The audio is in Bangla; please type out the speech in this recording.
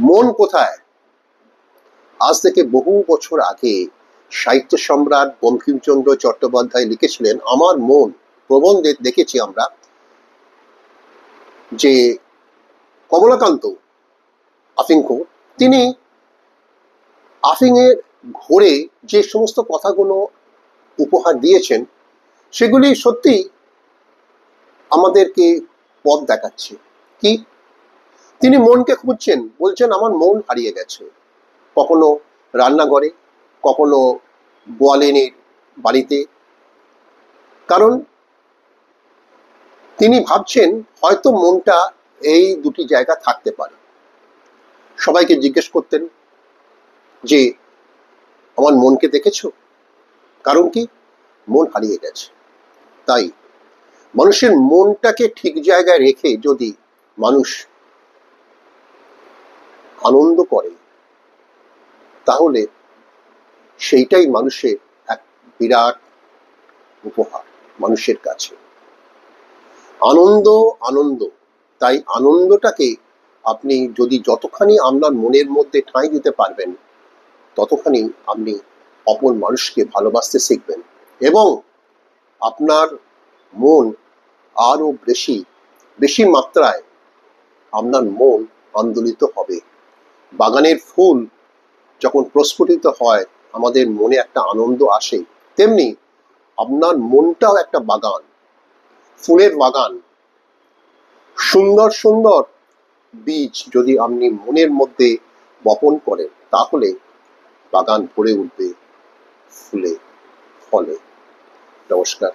মন কোথায়? আজ থেকে বহু বছর আগে সাহিত্য সম্রাট বঙ্কিমচন্দ্র চট্টোপাধ্যায় লিখেছিলেন আমার মন প্রবন্ধে দেখেছি আমরা যে কমলাকান্ত আফিংখোর তিনি আফিংয়ের ঘোরে যে সমস্ত কথাগুলো উপহার দিয়েছেন সেগুলি সত্যি আমাদেরকে পথ দেখাচ্ছে। কি তিনি মনকে খুঁজছেন, বলছেন আমার মন হারিয়ে গেছে, কখনো রান্নাঘরে, কখনো বোয়ালিনীর বাড়িতে। কারণ তিনি ভাবছেন হয়তো মনটা এই দুটি জায়গা থাকতে পারে। সবাইকে জিজ্ঞেস করতেন যে আমার মনকে দেখেছো? কারণ কি? মন হারিয়ে গেছে। তাই মানুষের মনটাকে ঠিক জায়গায় রেখে যদি মানুষ আনন্দ করে তাহলে সেইটাই মানুষের এক বিরাট উপহার মানুষের কাছে। আনন্দ আনন্দ, তাই আনন্দটাকে আপনি যদি যতখানি আপনার মনের মধ্যে ঠাঁই দিতে পারবেন ততখানি আপনি অপর মানুষকে ভালোবাসতে শিখবেন এবং আপনার মন আরো বেশি বেশি মাত্রায় আপনার মন আন্দোলিত হবে। বাগানের ফুল যখন প্রস্ফুটিত হয় আমাদের মনে একটা আনন্দ আসে, তেমনি আপনার মনটাও একটা বাগান, ফুলের বাগান। সুন্দর সুন্দর বীজ যদি আপনি মনের মধ্যে বপন করেন তাহলে বাগান ভরে উঠবে ফুলে ফলে। নমস্কার।